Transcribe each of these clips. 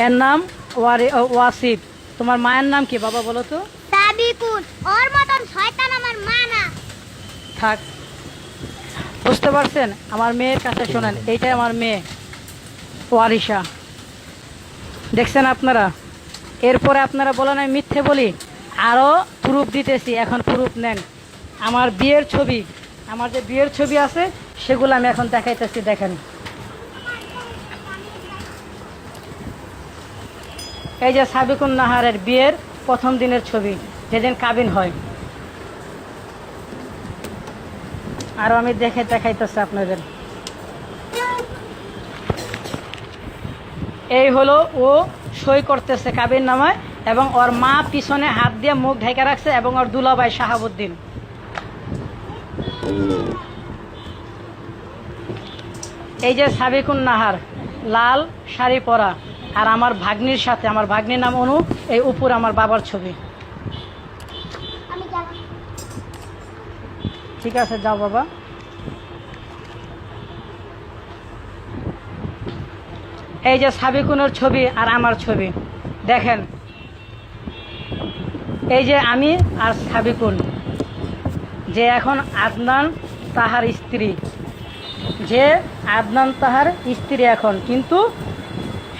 এর নাম ওয়াসিফ। তোমার মায়ের নাম কি বাবা বলো তো? সাবিকুন। ওর মতন শয়তান আমার মা না। থাক, বুঝতে পারছেন? আমার মেয়ের কাছে শোনেন, এইটাই আমার মেয়ে ওয়ারিশা। দেখছেন আপনারা? এরপরে আপনারা বলেন আমি মিথ্যে বলি, আরও প্রুফ দিতেছি, এখন প্রুফ নেন। আমার বিয়ের ছবি, আমার যে বিয়ের ছবি আছে সেগুলো আমি এখন দেখাইতেছি, দেখেন। এই যে সাবিকুন নাহারের বিয়ের প্রথম দিনের ছবি, যেদিন কাবিন হয়। আরও আমি দেখাইতেছি আপনাদের। এই হলো ও সই করতেছে কাবিন নামায়, এবং ওর মা পিছনে হাত দিয়ে মুখ ঢেকে রাখছে, এবং ওর দুলাভাই শাহাবুদ্দিন। এই যে সাবিকুন নাহার লাল শাড়ি পরা, আর আমার ভাগ্নির সাথে, আমার ভাগ্নির নাম অনু, এই উপর আমার বাবার ছবি। ঠিক আছে, যাও বাবা। এই যে সাবিকুনের ছবি আর আমার ছবি দেখেন। এই যে আমি আর সাবিকুন, যে এখন আদনান তাহার স্ত্রী, যে আদনান তাহার স্ত্রী এখন, কিন্তু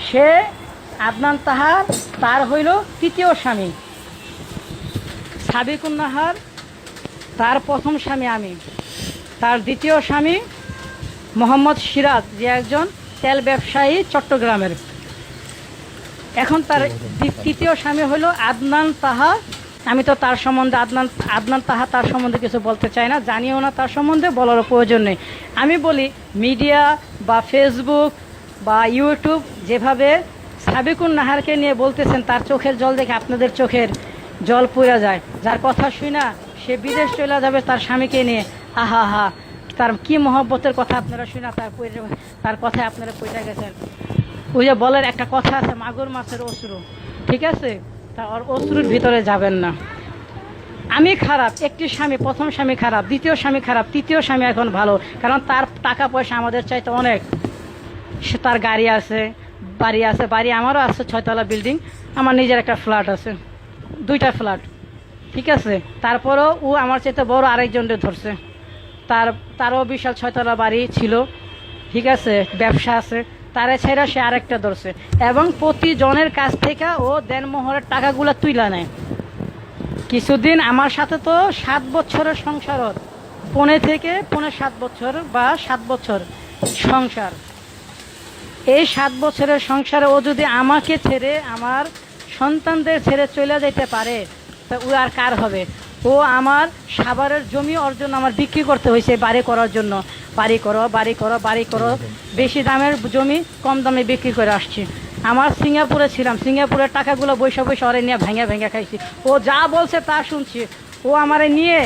সে আদনান তার হইল তৃতীয় স্বামী। সাবিকুন নাহার তার প্রথম স্বামী আমি, তার দ্বিতীয় স্বামী মোহাম্মদ সিরাজ, যে একজন তেল ব্যবসায়ী চট্টগ্রামের। এখন তার তৃতীয় স্বামী হলো আদনান তাহা। আমি তো তার সম্বন্ধে আদনান তাহা তার সম্বন্ধে কিছু বলতে চাই না, জানিও না তার সম্বন্ধে, বলারও প্রয়োজন নেই। আমি বলি মিডিয়া বা ফেসবুক বা ইউটিউব যেভাবে সাবিকুন নাহারকে নিয়ে বলতেছেন, তার চোখের জল দেখে আপনাদের চোখের জল পড়ে যায়। যার কথা শুই না সে বিদেশ চলে যাবে তার স্বামীকে নিয়ে, আহা হা, তার কি মহব্বতের কথা আপনারা শুই না, তার কথায় আপনারা পড়ে গেছেন। ওই যে বলের একটা কথা আছে, মাগুর মাছের অশ্রু, ঠিক আছে, তা ওর অশ্রুর ভিতরে যাবেন না। আমি খারাপ, একটি স্বামী, প্রথম স্বামী খারাপ, দ্বিতীয় স্বামী খারাপ, তৃতীয় স্বামী এখন ভালো, কারণ তার টাকা পয়সা আমাদের চাইতে অনেক। সে তার গাড়ি আছে, বাড়ি আছে, বাড়ি আমারও আছে, 6তলা বিল্ডিং, আমার নিজের একটা ফ্ল্যাট আছে, 2টা ফ্ল্যাট, ঠিক আছে। তারপরেও ও আমার চাইতে বড় আরেকজনকে ধরছে, তারও বিশাল 6তলা বাড়ি ছিল, ঠিক আছে, ব্যবসা আছে, তারে ছেড়ে সে আরেকটা ধরছে, এবং প্রতিজনের কাছ থেকে ও দেনমোহরের টাকাগুলো তুইলা নেয়। কিছুদিন আমার সাথে তো 7 বছরের সংসার, পৌনে 7 বছর বা 7 বছর সংসার। এই 7 বছরের সংসারে ও যদি আমাকে ছেড়ে, আমার সন্তানদের ছেড়ে চলে যেতে পারে, তা ও আর কার হবে? ও আমার সাভারের জমি অর্জন আমার বিক্রি করতে হয়েছে বাড়ি করার জন্য। বাড়ি করো, বেশি দামের জমি কম দামে বিক্রি করে আসছি। আমার সিঙ্গাপুরে ছিলাম, সিঙ্গাপুরের টাকাগুলো বৈশা ওরে নিয়ে ভেঙে খাইছি। ও যা বলছে তা শুনছি। ও আমারে নিয়ে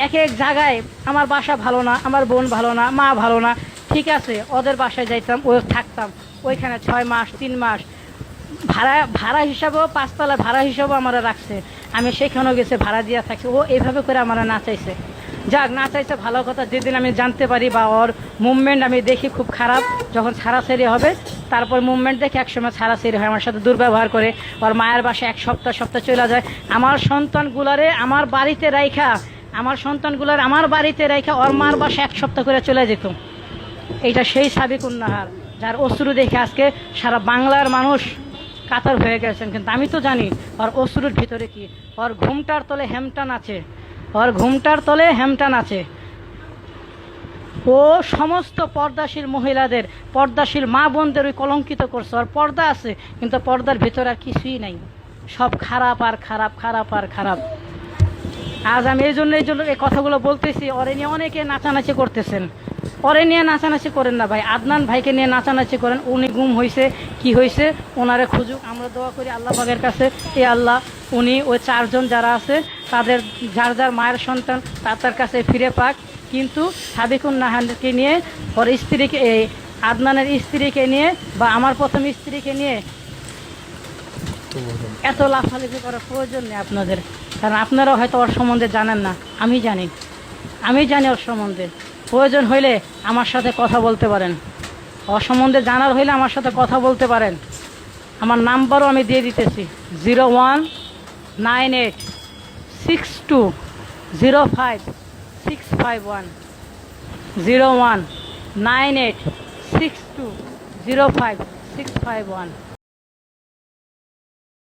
এক জায়গায়, আমার বাসা ভালো না, আমার বোন ভালো না, মা ভালো না, ঠিক আছে, ওদের বাসায় যাইতাম, ও থাকতাম ওইখানে 6 মাস 3 মাস ভাড়া হিসাবেও, 5তলা ভাড়া হিসাবেও আমার রাখছে। আমি সেখানেও গেছে, ভাড়া দিয়ে থাকছি। ও এইভাবে করে আমার নাচাইছে। যাক, নাচাইছে ভালো কথা। যেদিন আমি জানতে পারি বা ওর মুভমেন্ট আমি দেখি খুব খারাপ, যখন ছাড়াছাড়ি হবে, তারপর মুভমেন্ট দেখে একসময় ছাড়াছাড়ি হয়, আমার সাথে দুর্ব্যবহার করে, ওর মায়ের বাসায় 1 সপ্তাহ চলে যায়। আমার সন্তানগুলারে আমার বাড়িতে রাইখা, আমার বাড়িতে রাইখা ওর মার বাসায় 1 সপ্তাহ করে চলে যেত। এইটা সেই সাবিকুন নাহার, যার অশ্রু দেখে আজকে সারা বাংলার মানুষ কাতার হয়ে গেছেন। কিন্তু আমি তো জানি ওর অশ্রুর ভিতরে কি, ওর ঘুমটার তলে হেমটান আছে। ও সমস্ত পর্দাশীল মহিলাদের, পর্দাশীল মা বোনদের ওই কলঙ্কিত করছে। ওর পর্দা আছে, কিন্তু পর্দার ভিতরে আর কিছুই নাই, সব খারাপ আর খারাপ। আজ আমি এই জন্য এই কথাগুলো বলতেছি। ওরে নিয়ে অনেকে নাচানাচি করতেছেন, ওরে নিয়ে নাচানাচি করেন না ভাই, আদনান ভাইকে নিয়ে নাচানাচি করেন। উনি গুম হয়েছে, কি হয়েছে, ওনারে খুঁজুক। আমরা দোয়া করি আল্লাহ পাকের কাছে, এ আল্লাহ উনি ওই 4 জন যারা আছে তাদের যার মায়ের সন্তান তার কাছে ফিরে পাক। কিন্তু সাবিকুন নাহারকে নিয়ে, ওর স্ত্রীকে, এই আদনানের স্ত্রীকে নিয়ে বা আমার প্রথম স্ত্রীকে নিয়ে এত লাফালাফি করার প্রয়োজন নেই আপনাদের, কারণ আপনারা হয়তো ওর সম্বন্ধে জানেন না, আমি জানি ওর সম্বন্ধে। প্রয়োজন হইলে আমার সাথে কথা বলতে পারেন, ওর সম্বন্ধে জানার হইলে আমার সাথে কথা বলতে পারেন। আমার নাম্বারও আমি দিয়ে দিতেছি 01986205 651 01986205 651